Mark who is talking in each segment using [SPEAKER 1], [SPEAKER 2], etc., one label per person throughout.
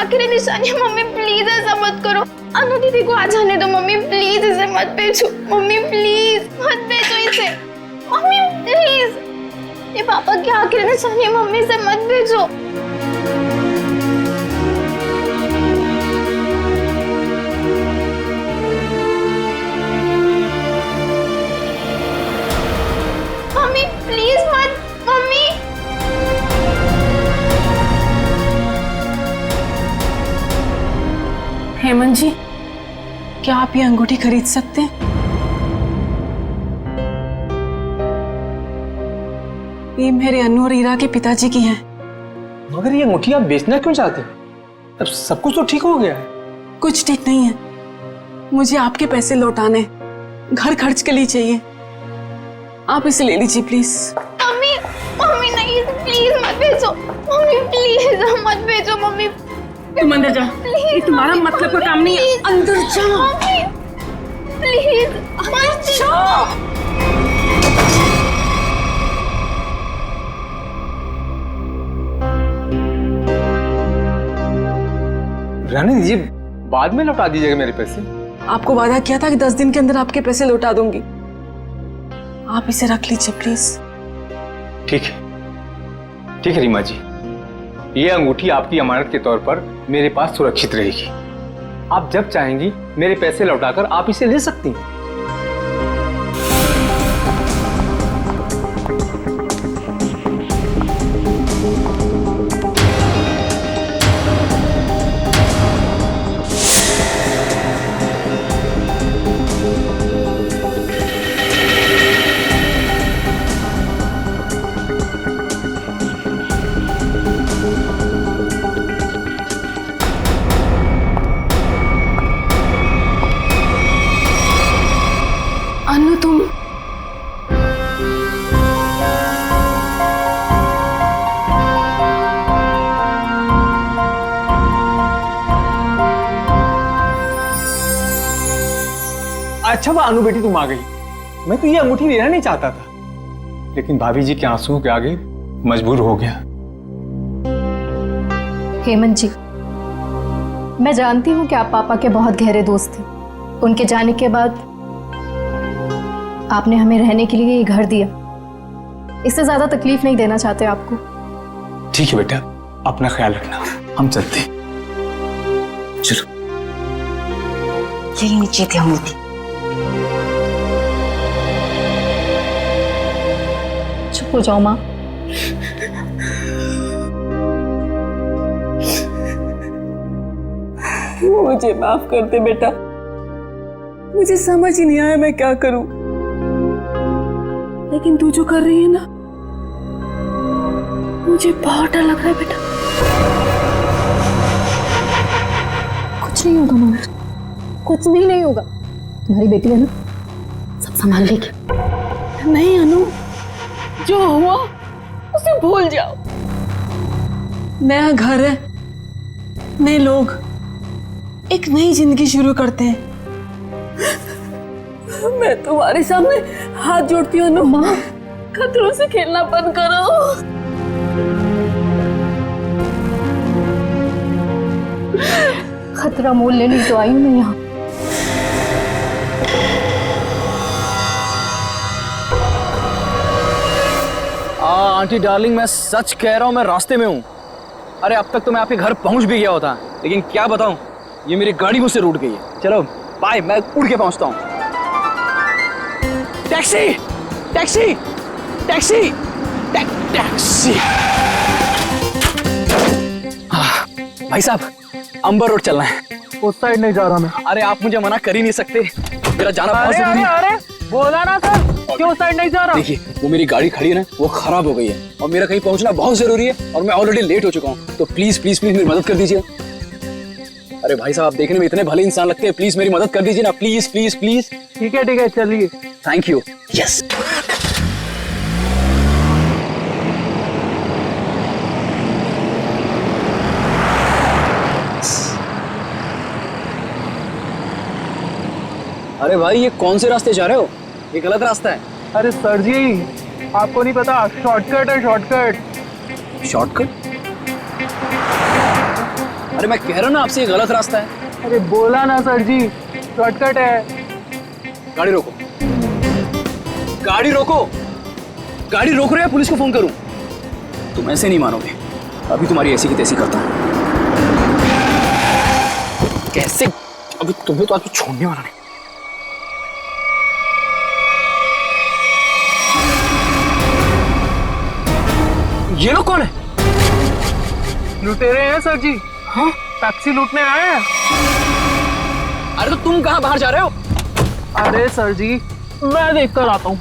[SPEAKER 1] आखिरी निशानी है। मम्मी प्लीज ऐसा मत करो, अनु दीदी को आ जाने दो। मम्मी प्लीज इसे मत भेजो, मम्मी प्लीज मत भेजो इसे, मम्मी प्लीज। ये पापा की आखिरी निशानी है, मम्मी से मत भेजो। मम्मी प्लीज मत, मम्मी।
[SPEAKER 2] हेमंत जी, क्या आप ये अंगूठी खरीद सकते हैं? ये मेरे अनु और ईरा के पिताजी की है।
[SPEAKER 3] मगर ये अंगूठी आप बेचना क्यों चाहते हो? अब सब कुछ तो ठीक हो गया है।
[SPEAKER 2] कुछ ठीक नहीं है, मुझे आपके पैसे लौटाने, घर खर्च के लिए चाहिए। आप इसे ले लीजिए प्लीज।
[SPEAKER 1] मम्मी मम्मी नहीं, प्लीज मत भेजो, मम्मी प्लीज मत भेजो। मम्मी
[SPEAKER 2] तुम अंदर जा, ये तुम्हारा मतलब का काम नहीं है। अंदर जा
[SPEAKER 1] मम्मी प्लीज मत जाओ।
[SPEAKER 3] रहने दीजिए, बाद में लौटा दीजिएगा मेरे पैसे।
[SPEAKER 2] आपको वादा किया था कि 10 दिन के अंदर आपके पैसे लौटा दूंगी। आप इसे रख लीजिए प्लीज।
[SPEAKER 3] ठीक है रीमा जी, ये अंगूठी आपकी अमानत के तौर पर मेरे पास सुरक्षित रहेगी। आप जब चाहेंगी मेरे पैसे लौटाकर आप इसे ले सकती हैं।
[SPEAKER 2] अनु तुम
[SPEAKER 3] अच्छा वो अनु बेटी तुम आ गई। मैं तो ये अंगूठी लेना नहीं चाहता था, लेकिन भाभी जी के आंसुओं के आगे मजबूर हो गया।
[SPEAKER 4] हेमंत जी, मैं जानती हूँ कि आप पापा के बहुत गहरे दोस्त थे। उनके जाने के बाद आपने हमें रहने के लिए ये घर दिया। इससे ज्यादा तकलीफ नहीं देना चाहते आपको।
[SPEAKER 3] ठीक है बेटा, अपना ख्याल रखना, हम चलते हैं। चलो।
[SPEAKER 5] यही नीचे थी अंगूठी।
[SPEAKER 4] चुप हो जाओ माँ।
[SPEAKER 2] मुझे माफ कर दे बेटा, मुझे समझ ही नहीं आया मैं क्या करूं। लेकिन तू जो कर रही है ना, मुझे बहुत डर लग रहा है बेटा।
[SPEAKER 4] कुछ नहीं होगा मामा, कुछ भी नहीं होगा। तुम्हारी बेटी है ना, सब संभाल लेगी।
[SPEAKER 2] नहीं अनु, जो हुआ उसे भूल जाओ। नया घर है, नए लोग, एक नई जिंदगी शुरू करते हैं। मैं तुम्हारे सामने हाथ जोड़ती हूँ अनु, माँ खतरों से खेलना बंद करो।
[SPEAKER 4] खतरा मोल लेने तो आई हूँ मैं यहाँ।
[SPEAKER 6] आंटी डार्लिंग, मैं सच कह रहा हूँ, मैं रास्ते में हूँ। अरे अब तक तो मैं आपके घर पहुँच भी गया होता, लेकिन क्या बताऊँ, ये मेरी गाड़ी मुझसे रूठ गई है। चलो बाय, मैं उड़ के पहुँचता हूँ। Taxi taxi taxi taxi. भाई साहब, अंबर रोड चलना है।
[SPEAKER 3] उस साइड नहीं जा रहा मैं।
[SPEAKER 6] अरे आप मुझे मना कर ही नहीं सकते, मेरा जाना बहुत जरूरी है।
[SPEAKER 3] अरे बोला ना सर, क्यों साइड नहीं जा रहा?
[SPEAKER 6] देखिए, वो मेरी गाड़ी खड़ी है ना, वो खराब हो गई है और मेरा कहीं पहुंचना बहुत जरूरी है और मैं ऑलरेडी लेट हो चुका हूँ। तो प्लीज प्लीज प्लीज मेरी मदद कर दीजिए। अरे भाई साहब, आप देखने में इतने भले इंसान लगते हैं, प्लीज मेरी मदद कर दीजिए ना, प्लीज प्लीज प्लीज।
[SPEAKER 3] ठीक है चलिए।
[SPEAKER 6] Thank you. यस। अरे भाई, ये कौन से रास्ते जा रहे हो? ये गलत रास्ता है।
[SPEAKER 3] अरे सर जी, आपको नहीं पता, शॉर्टकट है, शॉर्टकट।
[SPEAKER 6] शॉर्टकट? अरे मैं कह रहा हूँ ना आपसे, ये गलत रास्ता है।
[SPEAKER 3] अरे बोला ना सर जी, शॉर्टकट है।
[SPEAKER 6] गाड़ी रोको, गाड़ी रोको, गाड़ी रोक रहे हैं, पुलिस को फोन करूं? तुम ऐसे नहीं मानोगे, अभी तुम्हारी ऐसी की तैसी करता हूं। कैसे? अभी तुम्हें तो आज छोड़ने वाला नहीं। ये लोग कौन है?
[SPEAKER 3] लुटेरे हैं सर जी।
[SPEAKER 6] हाँ?
[SPEAKER 3] टैक्सी लूटने आए हैं।
[SPEAKER 6] अरे तो तुम कहाँ बाहर जा रहे हो?
[SPEAKER 3] अरे सर जी, मैं देख कर आता हूँ।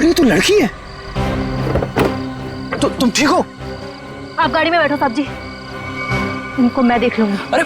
[SPEAKER 6] अरे तू लड़की है? तो तुम ठीक हो?
[SPEAKER 4] आप गाड़ी में बैठो साहब जी, इनको मैं देख लूंगी।
[SPEAKER 6] अरे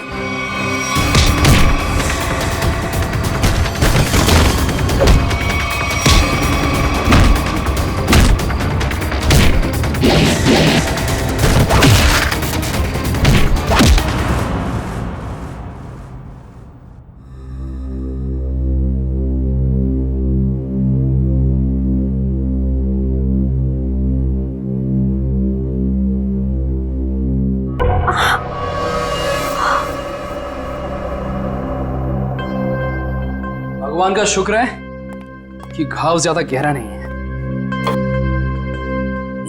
[SPEAKER 6] भगवान का शुक्र है कि घाव ज्यादा गहरा नहीं है।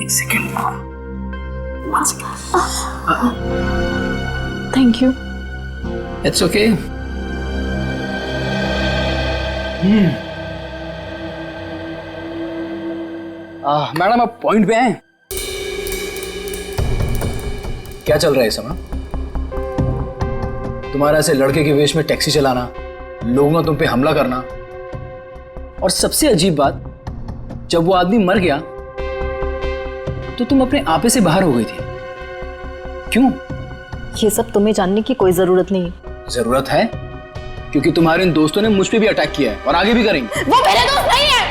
[SPEAKER 6] एक second,
[SPEAKER 2] thank you.
[SPEAKER 6] It's okay. Madam आप पॉइंट पे हैं? क्या चल रहा है इस समय? तुम्हारा ऐसे लड़के के वेश में टैक्सी चलाना, लोगों ने तुम पे हमला करना, और सबसे अजीब बात, जब वो आदमी मर गया तो तुम अपने आपे से बाहर हो गई थी। क्यों?
[SPEAKER 4] ये सब तुम्हें जानने की कोई जरूरत नहीं है।
[SPEAKER 6] जरूरत है, क्योंकि तुम्हारे इन दोस्तों ने मुझ पे भी अटैक किया है और आगे भी करेंगे।
[SPEAKER 1] वो मेरे दोस्त नहीं है।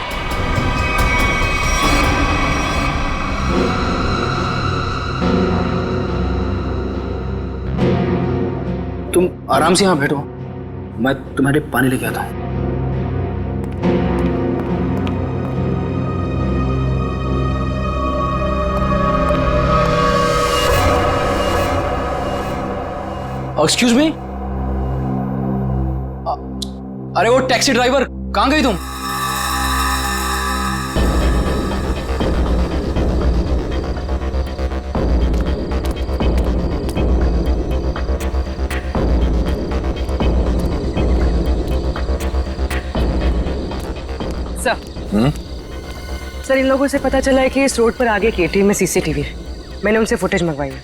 [SPEAKER 6] तुम आराम से यहां बैठो, मैं तुम्हारे पानी लेके आता हूं। एक्सक्यूज मी, अरे वो टैक्सी ड्राइवर, कहां गई तुम?
[SPEAKER 5] सर, इन लोगों से पता चला है कि इस रोड पर आगे केटी में सीसीटीवी है। मैंने उनसे फुटेज मंगवाई है।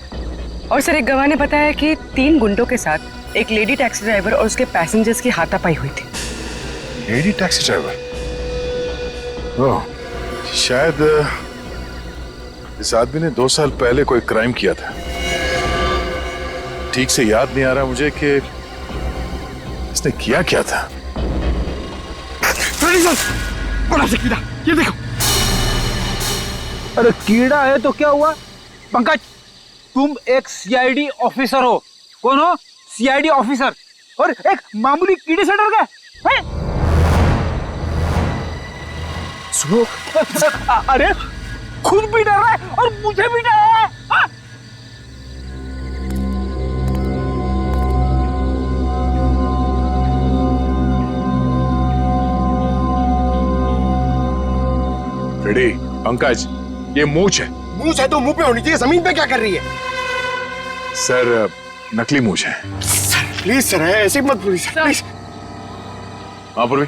[SPEAKER 5] और सर, एक गवाह ने बताया कि 3 गुंडों के साथ एक लेडी टैक्सी ड्राइवर और उसके पैसेंजर्स की हाथापाई हुई थी।
[SPEAKER 7] Lady taxi driver? ओह, शायद इस आदमी ने 2 साल पहले कोई क्राइम किया था। ठीक से याद नहीं आ रहा मुझे कि इसने किया क्या था।
[SPEAKER 3] बड़ा सा कीड़ा, ये देखो। अरे कीड़ा है तो क्या हुआ? पंकज, तुम एक सीआईडी ऑफिसर हो। कौन हो? सीआईडी ऑफिसर, और एक मामूली कीड़े से डर गए? सुनो, अरे खुद भी डर रहा है और मुझे भी डर रहा है। हाँ?
[SPEAKER 7] रेडी, पंकज, ये मूंछ है।
[SPEAKER 8] मूंछ है तो मुंह पे होनी चाहिए, जमीन पे क्या कर रही है?
[SPEAKER 7] सर, नकली मूंछ है।
[SPEAKER 8] प्लीज सर, ऐसे मत बोलिए सर, प्लीज।
[SPEAKER 7] हाँ पूर्वी,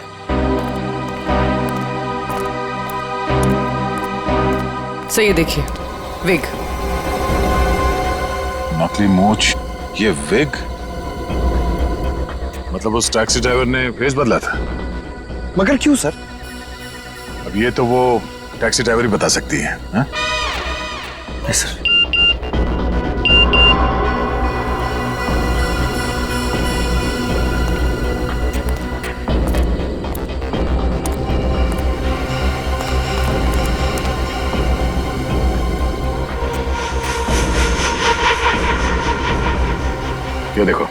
[SPEAKER 5] सर ये देखिए, विग।
[SPEAKER 7] नकली मूछ, ये विग, मतलब उस टैक्सी ड्राइवर ने भेस बदला था।
[SPEAKER 8] मगर क्यों सर?
[SPEAKER 7] अब ये तो वो टैक्सी ड्राइवर ही बता सकती है, हाँ?
[SPEAKER 8] सर
[SPEAKER 7] ये देखो,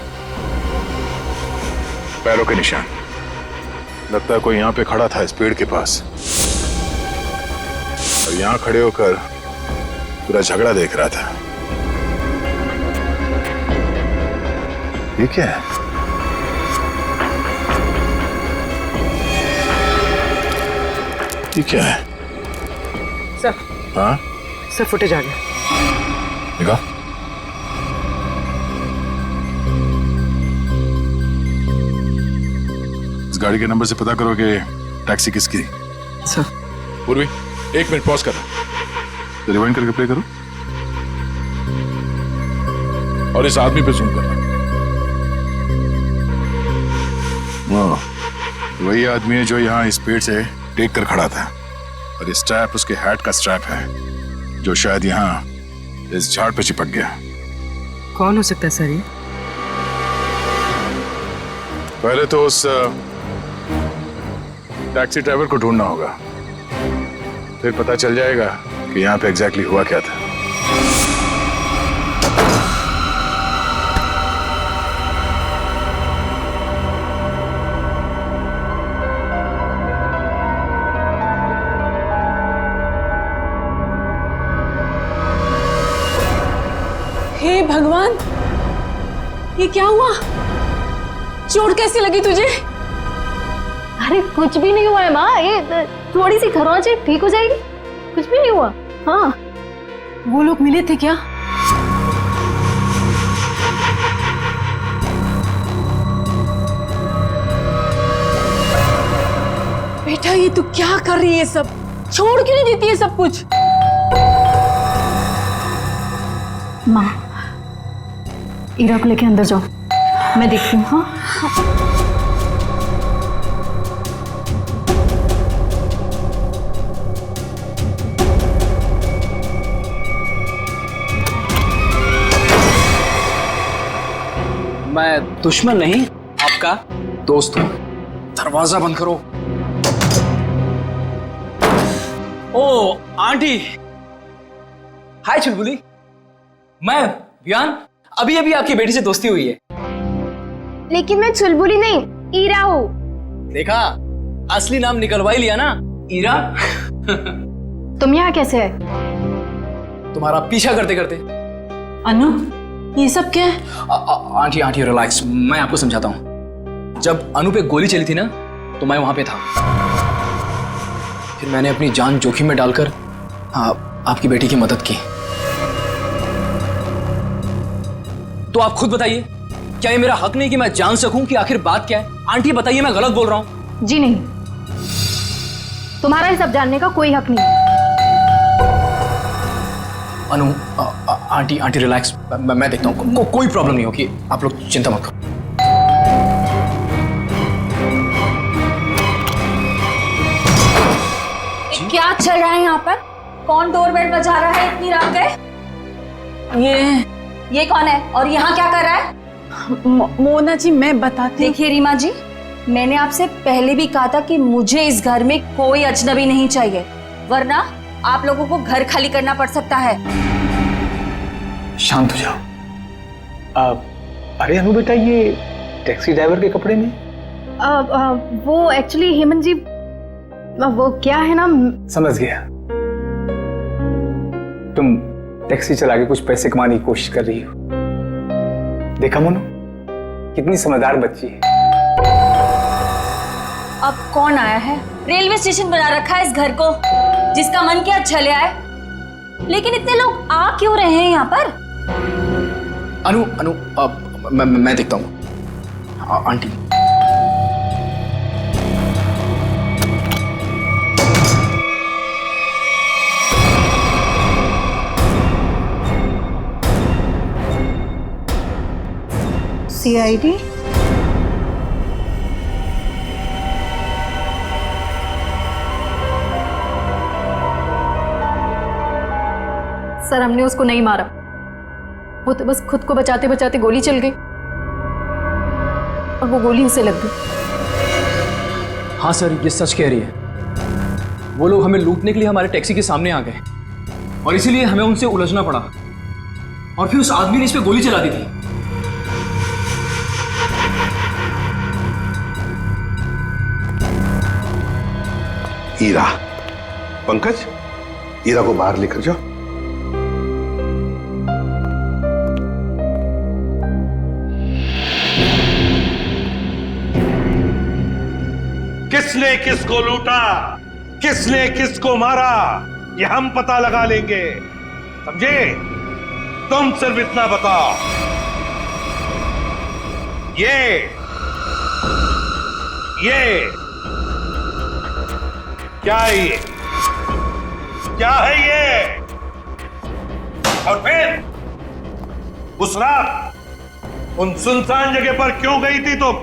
[SPEAKER 7] पैरों के निशान। लगता है कोई यहाँ पे खड़ा था इस पेड़ के पास और यहाँ खड़े होकर पूरा झगड़ा देख रहा था। ये क्या है? ये क्या है?
[SPEAKER 5] सर,
[SPEAKER 7] हाँ,
[SPEAKER 5] सर फुटेज आ गया।
[SPEAKER 7] देखा? इस गाड़ी के नंबर से पता करो कि टैक्सी किसकी।
[SPEAKER 5] सर
[SPEAKER 7] पूर्वी, 1 मिनट पॉज करना, तो रिवाइंड करके प्ले करो और इस आदमी पे जूम करना। वही आदमी है जो यहाँ इस पेड़ से टेक कर खड़ा था और इस स्ट्रैप उसके हैट का स्ट्रैप है जो शायद यहाँ इस झाड़ पे चिपक गया।
[SPEAKER 5] कौन हो सकता है सर ये?
[SPEAKER 7] पहले तो उस टैक्सी ड्राइवर को ढूंढना होगा, फिर पता चल जाएगा कि यहाँ पे एग्जैक्टली हुआ क्या था।
[SPEAKER 2] हे भगवान, ये क्या हुआ? चोट कैसी लगी तुझे?
[SPEAKER 4] अरे कुछ भी नहीं हुआ है माँ, ये थोड़ी सी खरोंच है, ठीक हो जाएगी, कुछ भी नहीं हुआ। हाँ,
[SPEAKER 2] वो लोग मिले थे क्या? बेटा ये तू क्या कर रही है? सब छोड़ क्यों नहीं देती है सब कुछ?
[SPEAKER 4] माँ, ईरा को लेके अंदर जाओ, मैं देखती हूँ। हाँ
[SPEAKER 6] मैं दुश्मन नहीं, आपका दोस्त हूं। दरवाजा बंद करो। ओ आंटी, हाय चुलबुली, मैं वियान, अभी अभी आपकी बेटी से दोस्ती हुई है।
[SPEAKER 1] लेकिन मैं चुलबुली नहीं, ईरा हूँ।
[SPEAKER 6] देखा, असली नाम निकलवा ही लिया ना, ईरा।
[SPEAKER 4] तुम यहाँ कैसे है?
[SPEAKER 6] तुम्हारा पीछा करते करते।
[SPEAKER 2] अनु, ये सब क्या है?
[SPEAKER 6] आंटी आंटी रिलैक्स, मैं आपको समझाता हूँ। जब अनु पे गोली चली थी ना, तो मैं वहां पे था। फिर मैंने अपनी जान जोखिम में डालकर आपकी बेटी की मदद की। तो आप खुद बताइए, क्या ये मेरा हक नहीं कि मैं जान सकूं कि आखिर बात क्या है? आंटी बताइए, मैं गलत बोल रहा हूं?
[SPEAKER 4] जी नहीं, तुम्हारा ये सब जानने का कोई हक नहीं।
[SPEAKER 6] अनु, आंटी आंटी रिलैक्स, मैं देखता हूँ, कोई प्रॉब्लम नहीं होगी, आप लोग चिंता मत करो।
[SPEAKER 4] क्या चल रहा है यहाँ पर? कौन डोरबेल बजा रहा है इतनी रात गए? ये कौन है और यहाँ क्या कर रहा है?
[SPEAKER 2] मोना जी, मैं बताती हूँ।
[SPEAKER 4] देखिए रीमा जी, मैंने आपसे पहले भी कहा था कि मुझे इस घर में कोई अजनबी नहीं चाहिए, वरना आप लोगों को घर खाली करना पड़ सकता है।
[SPEAKER 3] शांत हो जाओ। अरे अनु बेटा, ये टैक्सी ड्राइवर के कपड़े में?
[SPEAKER 4] वो एक्चुअली हेमंत जी, वो क्या है ना।
[SPEAKER 3] समझ गया, तुम टैक्सी चला के कुछ पैसे कमाने की कोशिश कर रही हो। देखा मोनू, कितनी समझदार बच्ची है।
[SPEAKER 4] अब कौन आया है? रेलवे स्टेशन बना रखा है इस घर को, जिसका मन किया चले आए। लेकिन इतने लोग आ क्यों रहे हैं यहाँ पर?
[SPEAKER 6] अनु अनु, मैं देखता हूँ। Aunty,
[SPEAKER 4] CID? सर हमने उसको नहीं मारा, वो तो बस खुद को बचाते बचाते गोली चल गई और वो गोली उसे लग गई।
[SPEAKER 6] हाँ सर, ये सच कह रही है। वो लोग हमें लूटने के लिए हमारे टैक्सी के सामने आ गए और इसीलिए हमें उनसे उलझना पड़ा और फिर उस आदमी ने इस पे गोली चला दी थी।
[SPEAKER 7] ईरा, पंकज, ईरा को बाहर लेकर जाओ।
[SPEAKER 9] किसने किसको लूटा, किसने किसको मारा, ये हम पता लगा लेंगे, समझे? तुम सिर्फ इतना बताओ, ये क्या है? ये क्या है ये? और फिर उस रात उन सुनसान जगह पर क्यों गई थी तुम?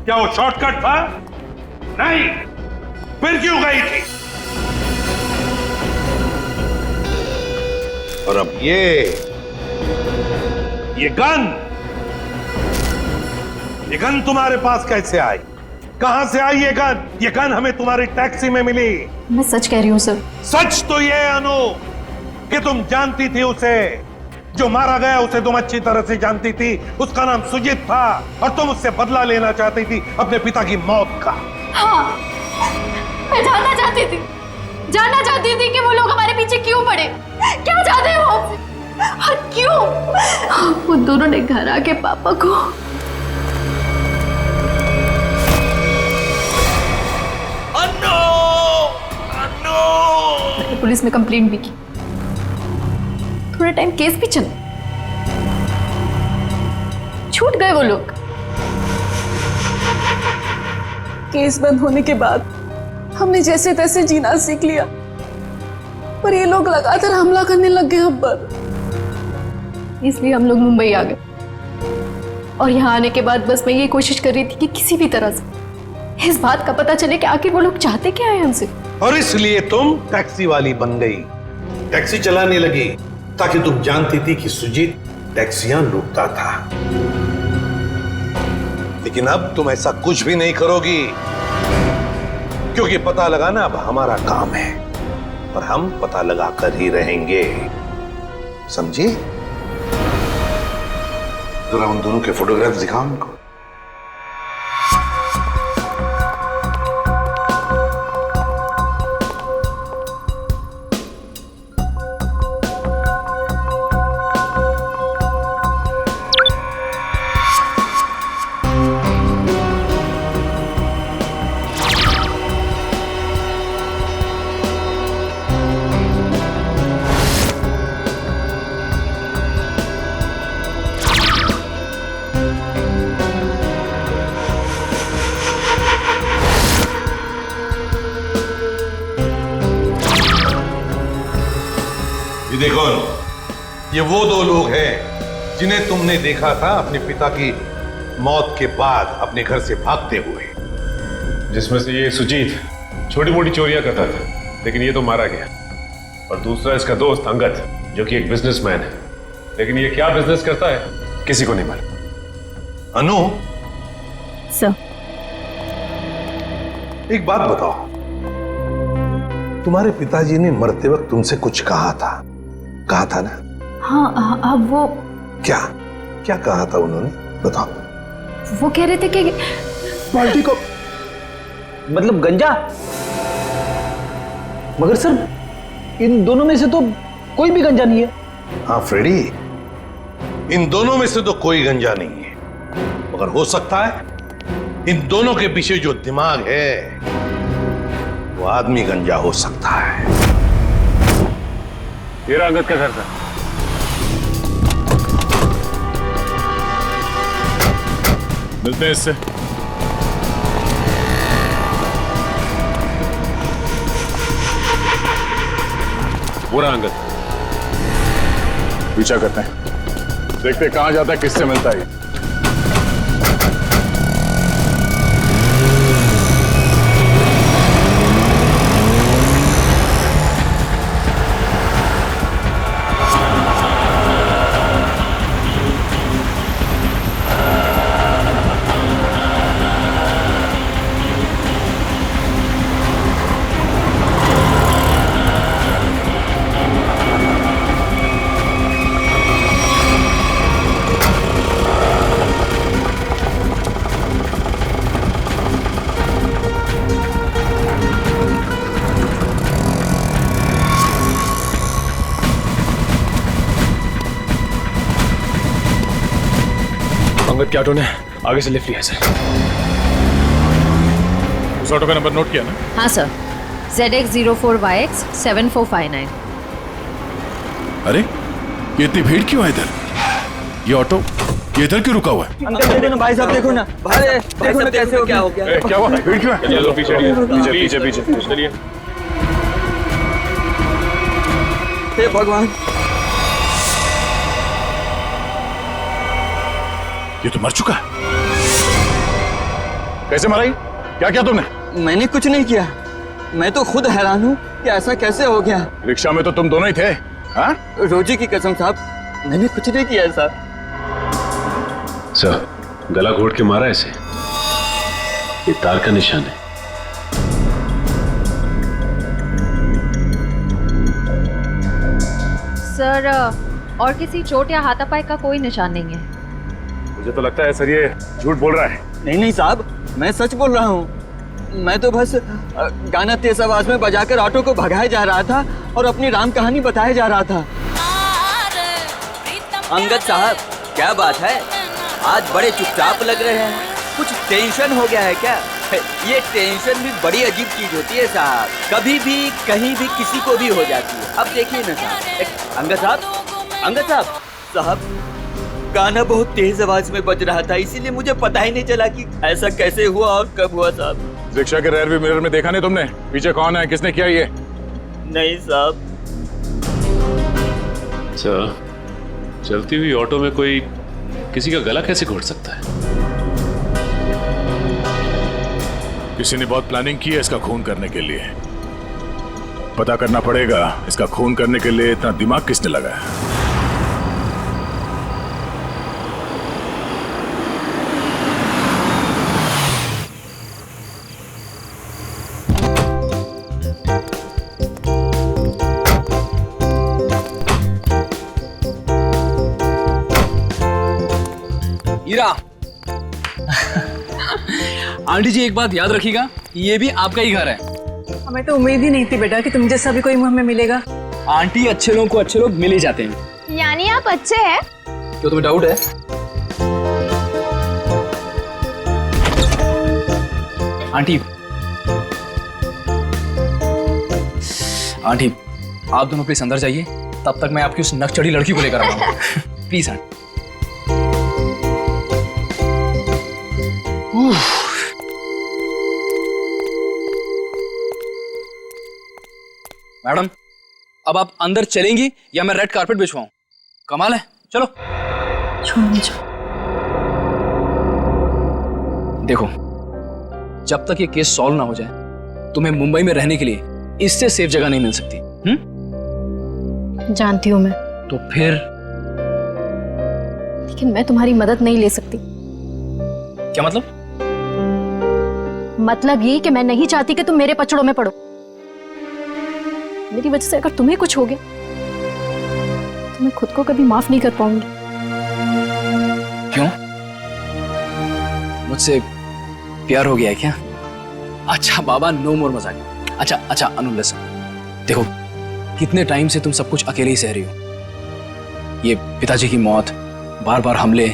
[SPEAKER 9] क्या वो शॉर्टकट था? नहीं, फिर क्यों गई थी? और अब ये गन तुम्हारे पास कैसे आई? कहां से आई ये गन? ये गन हमें तुम्हारी टैक्सी में मिली।
[SPEAKER 4] मैं सच कह रही हूँ सर।
[SPEAKER 9] सच तो ये है अनु कि तुम जानती थी उसे, जो मारा गया उसे तुम अच्छी तरह से जानती थी। उसका नाम सुजीत था और तुम उससे बदला लेना चाहती थी अपने पिता की मौत का।
[SPEAKER 1] हाँ, मैं जानना चाहती थी कि वो लोग हमारे पीछे क्यों पड़े, क्या चाहते हैं वो हमसे और क्यों। वो दोनों ने घर आके पापा को
[SPEAKER 4] पुलिस में कंप्लेंट भी की, थोड़ा टाइम केस भी चला, छूट गए वो लोग।
[SPEAKER 2] केस बंद होने के बाद हमने जैसे तैसे जीना सीख लिया, पर ये लोग लगातार हमला करने लग गए हम पर।
[SPEAKER 4] इसलिए हम लोग मुंबई आ गए और यहाँ आने के बाद बस मैं ये कोशिश कर रही थी कि किसी भी तरह से इस बात का पता चले कि आखिर वो लोग चाहते क्या है हमसे।
[SPEAKER 9] और इसलिए तुम टैक्सी वाली बन गई, टैक्सी चलाने लगी, ताकि तुम जानती थी कि सुजीत टैक्सियां लूटता था। लेकिन अब तुम ऐसा कुछ भी नहीं करोगी, क्योंकि पता लगाना अब हमारा काम है और हम पता लगा कर ही रहेंगे, समझी? जरा उन दोनों के फोटोग्राफ्स दिखाओ उनको। देखो, ये वो दो लोग हैं जिन्हें तुमने देखा था अपने पिता की मौत के बाद अपने घर से भागते हुए।
[SPEAKER 10] जिसमें से ये सुजीत छोटी मोटी चोरियां करता था, लेकिन ये तो मारा गया। और दूसरा इसका दोस्त अंगद, जो कि एक बिजनेसमैन है, लेकिन ये क्या बिजनेस करता है किसी को नहीं मालूम।
[SPEAKER 9] अनु,
[SPEAKER 4] सर
[SPEAKER 9] एक बात बताओ, तुम्हारे पिताजी ने मरते वक्त तुमसे कुछ कहा था ना?
[SPEAKER 4] हाँ, वो
[SPEAKER 9] क्या क्या कहा था उन्होंने, बताओ।
[SPEAKER 4] वो कह रहे थे कि
[SPEAKER 6] पार्टी को मतलब गंजा। मगर सर, इन दोनों में से तो कोई भी गंजा नहीं है।
[SPEAKER 9] हाँ फ्रेडी, इन दोनों में से तो कोई गंजा नहीं है, मगर हो सकता है इन दोनों के पीछे जो दिमाग है वो आदमी गंजा हो सकता है।
[SPEAKER 10] ये रहा अंगद का घर था।
[SPEAKER 7] मिलते हैं इससे।
[SPEAKER 10] वो रहा अंगद।
[SPEAKER 7] पीछा करते हैं, देखते हैं कहां जाता है, किससे मिलता है।
[SPEAKER 6] अंगद के ऑटो ने आगे से लिफ्ट लिया है सर।
[SPEAKER 7] उस ऑटो का नंबर नोट किया ना?
[SPEAKER 11] हाँ सर, ZX04YX 7459।
[SPEAKER 7] अरे ये इतनी भीड़ क्यों है इधर? ये ऑटो ये इधर क्यों रुका हुआ है?
[SPEAKER 8] अंकल देखो ना भाई साहब, देखो ना भाई, देखो ना कैसे हो गया, हो गया।
[SPEAKER 7] क्या हुआ? भीड़ क्यों है?
[SPEAKER 10] चलो पीछे पीछे पीछे चलिए।
[SPEAKER 8] हे भगवान,
[SPEAKER 7] ये तो मर चुका है। कैसे मरा? क्या किया तुमने?
[SPEAKER 8] मैंने कुछ नहीं किया। मैं तो खुद हैरान हूँ कि ऐसा कैसे हो गया।
[SPEAKER 7] रिक्शा में तो तुम दोनों ही थे। हाँ?
[SPEAKER 8] रोजी की कसम साहब, मैंने कुछ नहीं किया सर।
[SPEAKER 10] सर, गला घोट के मारा ऐसे, ये तार का निशान है।
[SPEAKER 11] सर, और किसी चोट या हाथापाई का कोई निशान नहीं है।
[SPEAKER 10] मुझे तो लगता है सर ये झूठ बोल रहा है।
[SPEAKER 8] नहीं नहीं साहब, मैं सच बोल रहा हूँ। मैं तो बस गाना तेज आवाज में बजाकर ऑटो को भगाया जा रहा था और अपनी राम कहानी बताया जा रहा था। अंगद साहब, क्या बात है, आज बड़े चुपचाप लग रहे हैं। कुछ टेंशन हो गया है क्या? ये टेंशन भी बड़ी अजीब चीज होती है साहब, कभी भी कहीं भी किसी को भी हो जाती है। अब देखिए ना साहब, अंगद साहब, अंगद साहब, साहब गाना बहुत तेज आवाज में बज रहा था, इसीलिए मुझे पता ही नहीं चला कि ऐसा कैसे हुआ और कब हुआ साहब।
[SPEAKER 7] रिक्शा के रेयर व्यू मिरर में देखा नहीं तुमने? पीछे कौन है, किसने किया ये?
[SPEAKER 8] नहीं साहब।
[SPEAKER 10] सर, चलती हुई ऑटो में कोई किसी का गला कैसे घोट सकता है?
[SPEAKER 7] किसी ने बहुत प्लानिंग की है इसका खून करने के लिए। पता करना पड़ेगा इसका खून करने के लिए इतना दिमाग किसने लगाया।
[SPEAKER 6] हीरा। आंटी जी एक बात याद रखिएगा, ये भी आपका ही घर है।
[SPEAKER 2] हमें तो उम्मीद ही नहीं थी बेटा कि तुम जैसा भी कोई हमें मिलेगा।
[SPEAKER 6] आंटी, अच्छे लोगों को अच्छे लोग मिल ही जाते हैं।
[SPEAKER 1] यानी आप अच्छे हैं?
[SPEAKER 6] क्यों, तुम्हें डाउट है? आंटी, आंटी आप दोनों प्लीज अंदर जाइए, तब तक मैं आपकी उस नकचढ़ी लड़की को लेकर आता हूँ। Please aunty. मैडम, अब आप अंदर चलेंगी या मैं रेड कारपेट बिछवाऊं? कमाल है, चलो।
[SPEAKER 2] छोड़ मुझे।
[SPEAKER 6] देखो, जब तक ये केस सॉल्व ना हो जाए, तुम्हें मुंबई में रहने के लिए इससे सेफ जगह नहीं मिल सकती।
[SPEAKER 4] जानती हूँ मैं,
[SPEAKER 6] तो फिर?
[SPEAKER 4] लेकिन मैं तुम्हारी मदद नहीं ले सकती।
[SPEAKER 6] क्या मतलब?
[SPEAKER 4] मतलब ये कि मैं नहीं चाहती कि तुम मेरे पचड़ों में पड़ो। मेरी वजह से अगर तुम्हें कुछ हो गया तो मैं खुद को कभी माफ नहीं कर पाऊंगी।
[SPEAKER 6] क्यों? मुझसे प्यार हो गया है क्या? अच्छा बाबा, नो मोर मजाक। अच्छा अनु, लिसन। देखो, कितने टाइम से तुम सब कुछ अकेले ही सह रही हो। ये पिताजी की मौत, बार बार हमले,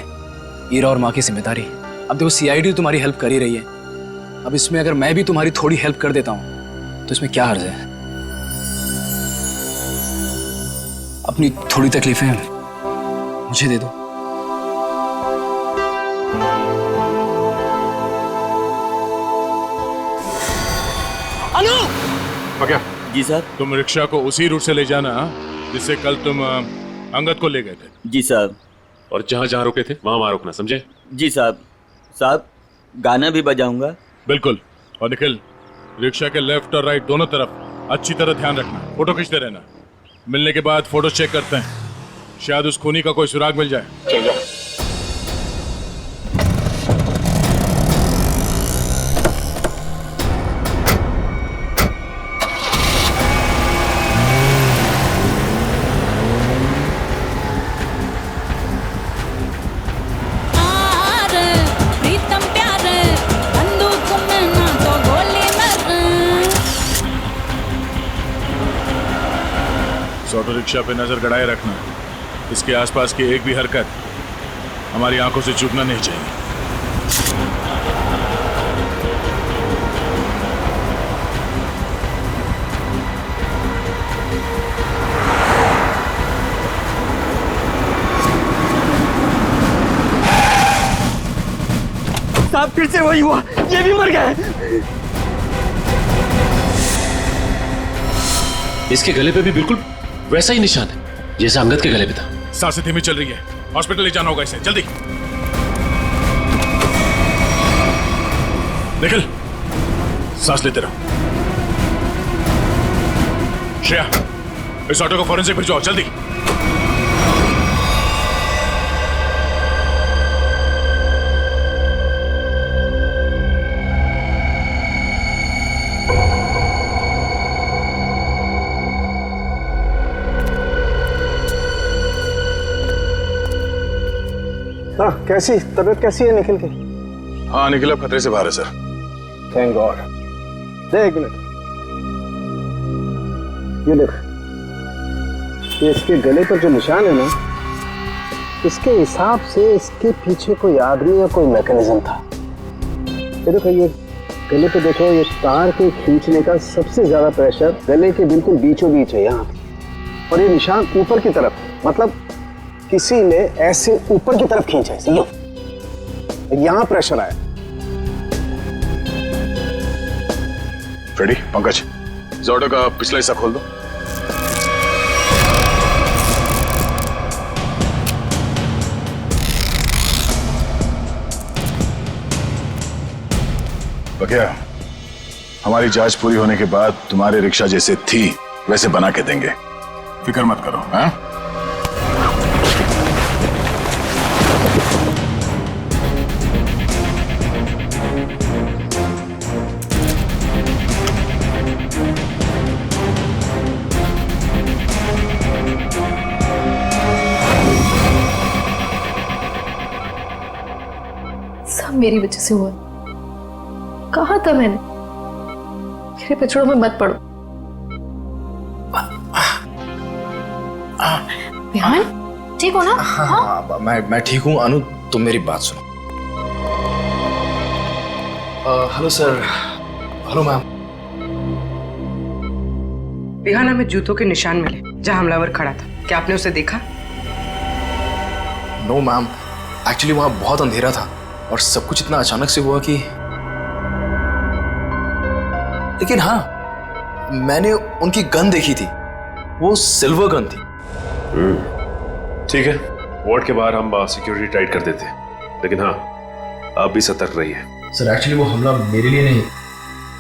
[SPEAKER 6] ईरा और माँ की जिम्मेदारी। अब देखो, CID तुम्हारी हेल्प कर ही रही है। अब इसमें अगर मैं भी तुम्हारी थोड़ी हेल्प कर देता हूं तो इसमें क्या हर्ज है? अपनी थोड़ी तकलीफें मुझे दे दो। अनु!
[SPEAKER 7] क्या?
[SPEAKER 8] जी सर।
[SPEAKER 7] तुम रिक्शा को उसी रूट से ले जाना जिससे कल तुम अंगद को ले गए थे।
[SPEAKER 8] जी साहब।
[SPEAKER 10] और जहां जहां रुके थे वहां रुकना, समझे?
[SPEAKER 8] जी साहब। साहब, गाना भी बजाऊंगा।
[SPEAKER 7] बिल्कुल। और निखिल, रिक्शा के लेफ्ट और राइट दोनों तरफ अच्छी तरह ध्यान रखना, फोटो खींचते रहना। मिलने के बाद फोटो चेक करते हैं, शायद उस खूनी का कोई सुराग मिल जाए। चल जाओ। ऑटो रिक्शा पे नजर गड़ाए रखना। इसके आसपास की एक भी हरकत हमारी आंखों से चूकना नहीं चाहिए।
[SPEAKER 6] साहब फिर से वही हुआ, ये भी मर गया।
[SPEAKER 10] इसके गले पे भी बिल्कुल वैसा ही निशान है जैसा अंगद के गले पे था।
[SPEAKER 7] सांसें धीमी चल रही है, हॉस्पिटल ले जाना होगा इसे, जल्दी। निखिल, सांस लेते रहो। श्रेया, इस ऑटो को फॉरेंसिक भिजवाओ, जल्दी।
[SPEAKER 12] हाँ, कैसी तबीयत कैसी है निखिल की?
[SPEAKER 7] हाँ, निखिल अब खतरे से बाहर है सर।
[SPEAKER 12] Thank God. देख मिनट, ये देख, ये इसके गले पर जो निशान है ना, इसके हिसाब से इसके पीछे कोई आदमी या कोई मैकेनिज्म था। ये देखो, ये गले पे देखो, ये तार के खींचने का सबसे ज्यादा प्रेशर गले के बिल्कुल बीचों बीच है यहाँ, और ये निशान ऊपर की तरफ, मतलब किसी ने ऐसे ऊपर की तरफ खींचा है, यहां प्रेशर आया।
[SPEAKER 7] फ्रेडी, पंकज, इस ऑटो का पिछला हिस्सा खोल दो।
[SPEAKER 13] बकिया, हमारी जांच पूरी होने के बाद तुम्हारे रिक्शा जैसे थी वैसे बना के देंगे, फिक्र मत करो। हाँ,
[SPEAKER 4] सब मेरी वजह से हुआ। कहा था मैंने, मेरे पछड़ों में मत पड़ो।
[SPEAKER 14] विहान, ठीक हो ना?
[SPEAKER 6] हाँ, मैं ठीक हूँ। अनु, तुम मेरी बात सुनो। Hello sir. Hello ma'am.
[SPEAKER 5] Vihaan, हमें जूतों के निशान मिले जहां हमलावर खड़ा था। क्या आपने उसे देखा?
[SPEAKER 6] नो मैम, एक्चुअली वहां बहुत अंधेरा था और सब कुछ इतना अचानक से हुआ कि, लेकिन हाँ, मैंने उनकी गन देखी थी, वो सिल्वर गन थी।
[SPEAKER 10] ठीक है, वार्ड के बाहर हम सिक्योरिटी टाइट कर देते हैं, लेकिन हाँ, आप भी सतर्क रहिए।
[SPEAKER 6] सर एक्चुअली वो हमला मेरे लिए नहीं,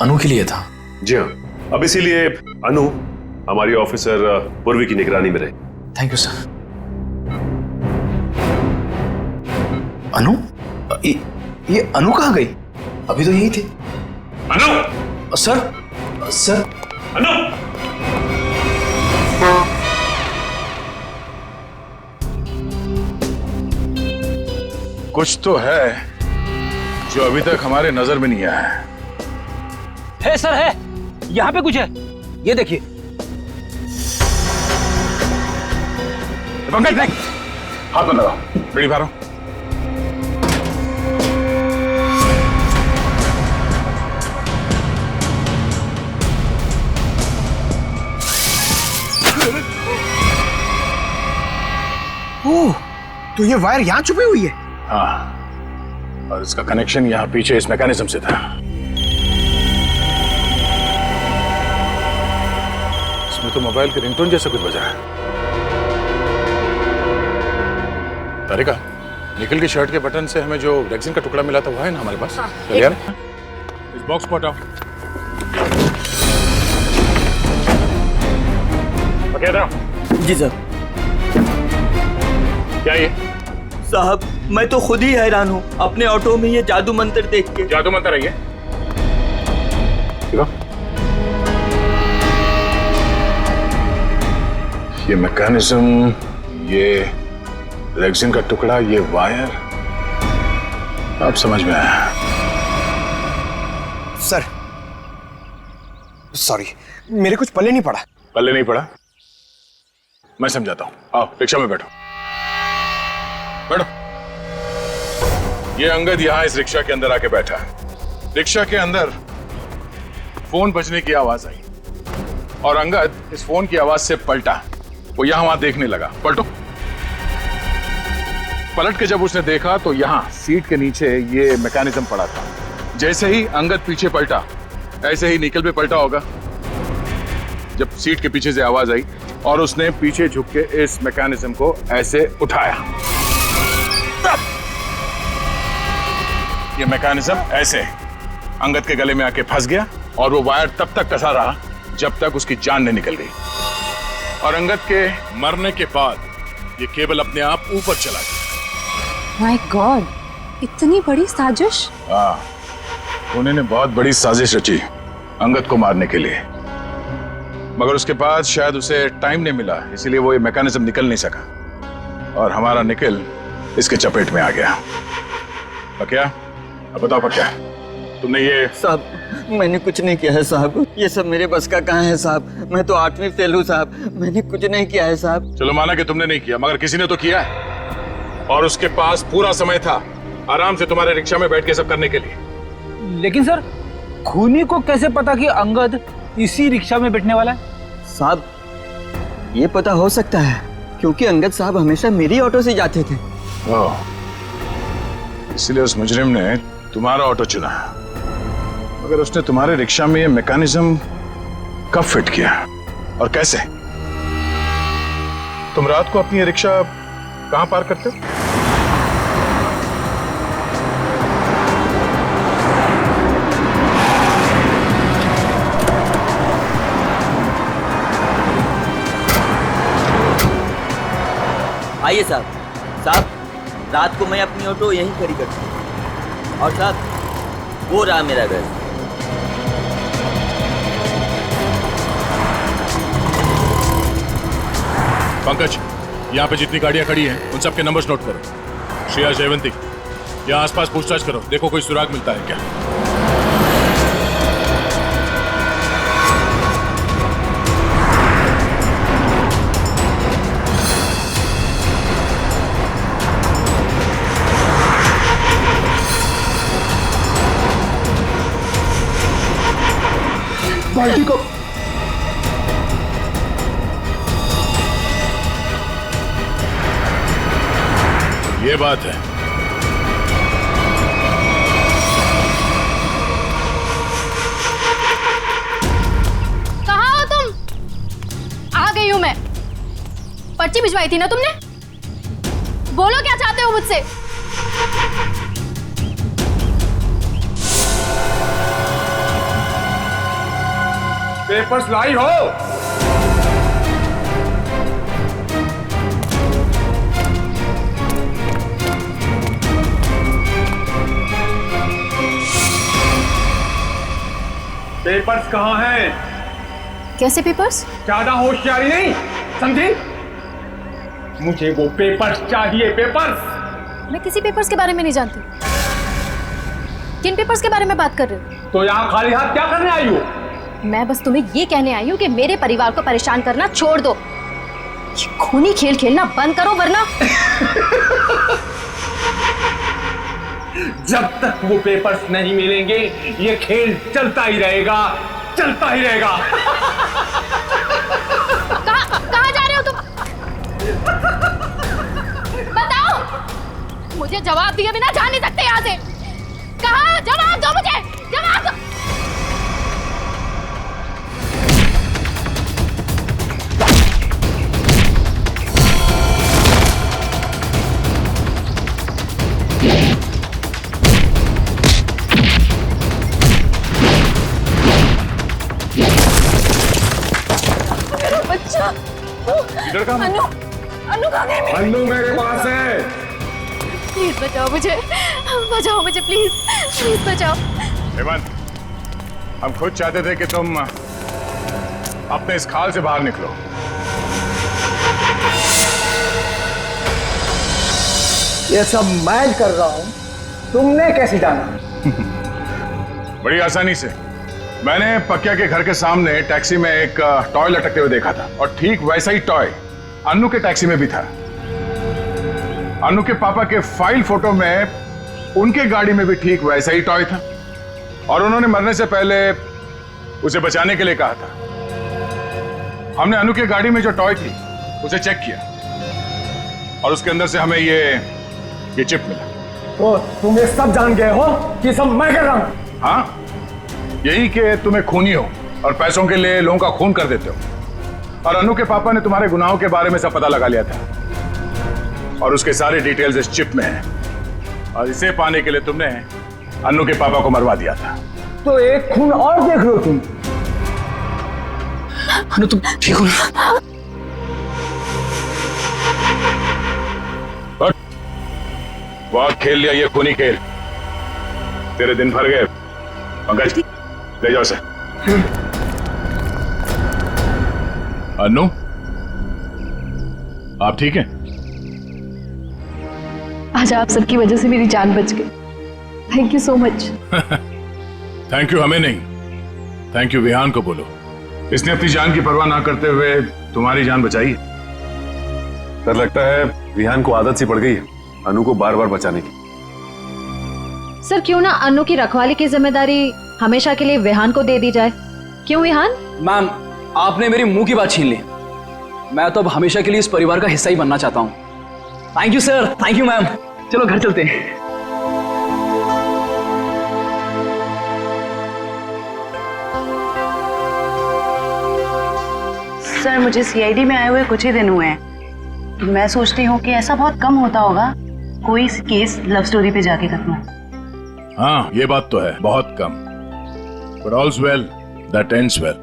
[SPEAKER 6] अनु के लिए था।
[SPEAKER 10] जी हाँ, अब इसीलिए अनु हमारी ऑफिसर पूर्वी की निगरानी में रहे।
[SPEAKER 6] Thank you sir. अनु? ये अनु कहाँ गई? अभी तो यही थी।
[SPEAKER 10] अनु!
[SPEAKER 6] सर।
[SPEAKER 10] अनु!
[SPEAKER 13] कुछ तो है जो अभी तक हमारे नजर में नहीं आया
[SPEAKER 6] है। सर है, यहाँ पे कुछ है, ये देखिए।
[SPEAKER 13] पंकज, देख, हाथ में लगाओ, बीड़ी मारो।
[SPEAKER 12] ओह, तो ये वायर यहाँ छुपी हुई है?
[SPEAKER 13] हाँ, और इसका कनेक्शन यहाँ पीछे इस मैकेनिज्म से था। इसमें तो मोबाइल के रिंगटोन जैसा कुछ बजा है। तारिका, निखिल की शर्ट के बटन से हमें जो रेक्सिन का टुकड़ा मिला था वो है ना हमारे पास? यार,
[SPEAKER 7] इस बॉक्स को हटाओ।
[SPEAKER 6] जी सर।
[SPEAKER 10] क्या ये?
[SPEAKER 8] साहब, मैं तो खुद ही हैरान हूँ अपने ऑटो में ये जादू मंत्र देख के।
[SPEAKER 10] जादू मंत्र है ये?
[SPEAKER 13] ये मैकेनिज्म, ये रेक्सिन का टुकड़ा, ये वायर, अब समझ में आया।
[SPEAKER 12] सर, सॉरी, मेरे कुछ पल्ले नहीं पड़ा।
[SPEAKER 13] पल्ले नहीं पड़ा? मैं समझाता हूँ। आओ, रिक्शा में बैठो। बैठो।
[SPEAKER 7] ये अंगद यहाँ इस रिक्शा के अंदर आके बैठा। रिक्शा के अंदर फोन बजने की आवाज आई और अंगद इस फोन की आवाज से पलटा। वो यहां वहां देखने लगा। पलटो। पलट के जब उसने देखा तो यहाँ सीट के नीचे ये मैकेनिज्म पड़ा था। जैसे ही अंगद पीछे पलटा, ऐसे ही निकल पे पलटा होगा जब सीट के पीछे से आवाज आई और उसने पीछे झुक के इस मैकेनिज्म को ऐसे उठाया। ये मैकेनिज्म ऐसे अंगद के गले में आके फंस गया और वो वायर तब तक कसा रहा जब तक उसकी जान नहीं निकल गई। और अंगद के मरने के बाद ये केबल अपने आप ऊपर चला गया।
[SPEAKER 14] माय गॉड, इतनी बड़ी साजिश।
[SPEAKER 7] हाँ, उन्होंने बहुत बड़ी साजिश रची अंगद को मारने के लिए, मगर उसके बाद शायद उसे टाइम नहीं मिला, इसीलिए वो ये मैकेनिज्म निकल नहीं सका और हमारा निकल इसके चपेट में आ गया। पक्या, अब बताओ पक्या, तुमने ये
[SPEAKER 8] साहब, मैंने कुछ नहीं किया है साहब। ये सब मेरे बस का कहाँ है साहब। मैं तो 8वीं फेल हूँ साहब। मैंने कुछ नहीं किया है साहब।
[SPEAKER 7] चलो माना कि तुमने नहीं किया, मगर किसी ने तो किया है और उसके पास पूरा समय था आराम से तुम्हारे रिक्शा में बैठ के सब करने के लिए।
[SPEAKER 3] लेकिन सर, खूनी को कैसे पता कि अंगद इसी रिक्शा में बैठने वाला है?
[SPEAKER 8] साहब, ये पता हो सकता है क्योंकि अंगद साहब हमेशा मेरी ऑटो से जाते थे।
[SPEAKER 7] इसलिए उस मुजरिम ने तुम्हारा ऑटो चुना, मगर उसने तुम्हारे रिक्शा में ये मैकेनिज्म कब फिट किया और कैसे? तुम रात को अपनी ये रिक्शा कहां पार्क करते हो?
[SPEAKER 8] आइए साहब। साहब, रात को मैं अपनी ऑटो यहीं खड़ी करता हूँ। और साहब, वो रहा मेरा घर।
[SPEAKER 7] पंकज, यहाँ पे जितनी गाड़ियाँ खड़ी हैं उन सब के नंबर्स नोट करो। श्रेया, जयवंती, यहाँ आसपास पूछताछ करो, देखो कोई सुराग मिलता है क्या।
[SPEAKER 3] बाल्टी को
[SPEAKER 7] ये बात है।
[SPEAKER 14] कहाँ हो तुम? आ गई हूं मैं। पर्ची भिजवाई थी ना तुमने? बोलो क्या चाहते हो मुझसे?
[SPEAKER 3] पेपर्स लाई हो? पेपर्स कहाँ हैं?
[SPEAKER 14] कैसे पेपर्स?
[SPEAKER 3] ज्यादा होशियारी नहीं, समझी? मुझे वो पेपर्स चाहिए, पेपर्स।
[SPEAKER 14] मैं किसी पेपर्स के बारे में नहीं जानती। किन पेपर्स के बारे में बात कर रहे हो?
[SPEAKER 3] तो यहाँ खाली हाथ क्या करने आई हो?
[SPEAKER 14] मैं बस तुम्हें ये कहने आई हूँ कि मेरे परिवार को परेशान करना छोड़ दो। ये खूनी खेल खेलना बंद करो, वरना
[SPEAKER 3] जब तक वो पेपर्स नहीं मिलेंगे ये खेल चलता ही रहेगा, चलता ही रहेगा।
[SPEAKER 14] कहाँ जा रहे हो तुम? बताओ, मुझे जवाब दिए बिना जा नहीं सकते यहाँ से। कहाँ? जवाब दो मुझे, जवाब दो।
[SPEAKER 7] इधर कहाँ?
[SPEAKER 14] अनु कहाँ गए?
[SPEAKER 3] अन्नू मेरे पास है।
[SPEAKER 14] प्लीज बचाओ मुझे, बचाओ मुझे, प्लीज प्लीज बचाओ।
[SPEAKER 7] हेमंत, हम खुद चाहते थे कि तुम अपने इस खाल से बाहर निकलो।
[SPEAKER 12] ये सब मैं कर रहा हूं, तुमने कैसे जाना?
[SPEAKER 7] बड़ी आसानी से। मैंने पक्या के घर के सामने टैक्सी में एक टॉय लटकते हुए देखा था और ठीक वैसा ही टॉय अन्नू के टैक्सी में भी था। अन्नू के पापा के फाइल फोटो में उनके गाड़ी में भी ठीक वैसा ही टॉय था और उन्होंने मरने से पहले उसे बचाने के लिए कहा था। हमने अनु की गाड़ी में जो टॉय थी उसे चेक किया और उसके अंदर से हमें ये चिप मिला।
[SPEAKER 12] तो तुम ये सब जान गए हो कि सब मैं कर रहा हूं?
[SPEAKER 7] हाँ, यही कि तुम्हें खूनी हो और पैसों के लिए लोगों का खून कर देते हो। और अनु के पापा ने तुम्हारे गुनाहों के बारे में सब पता लगा लिया था और उसके सारे डिटेल्स इस चिप में हैं और इसे पाने के लिए तुमने अनु के पापा को मरवा दिया था।
[SPEAKER 12] तो एक खून और देख लो तुम।
[SPEAKER 6] अनु तुम ठीक हो ना?
[SPEAKER 7] बहुत खेल लिया ये खूनी खेल, तेरे दिन भर गए। पंकज ले जाओ से। अनु, आप ठीक हैं?
[SPEAKER 2] आज आप सबकी वजह से मेरी जान बच गई। Thank you so much.
[SPEAKER 7] Thank you हमें नहीं, थैंक यू विहान को बोलो। इसने अपनी जान की परवाह ना करते हुए तुम्हारी जान बचाई।
[SPEAKER 10] डर लगता है विहान को आदत सी पड़ गई है अनु को बार बार बचाने की।
[SPEAKER 11] सर क्यों ना अनु की रखवाली की जिम्मेदारी हमेशा के लिए विहान को दे दी जाए? क्यों विहान?
[SPEAKER 6] मैम, आपने मेरी मुंह की बात छीन ली। मैं तो अब हमेशा के लिए इस परिवार का हिस्सा ही बनना चाहता हूँ। Thank you sir, thank you ma'am. चलो घर चलते हैं।
[SPEAKER 15] सर मुझे सीआईडी में आए हुए कुछ ही दिन हुए हैं। मैं सोचती हूँ कि ऐसा बहुत कम होता होगा कोई केस लव स्टोरी पे जाके खत्म।
[SPEAKER 7] हाँ, ये बात तो है, बहुत कम। But all's well that ends well.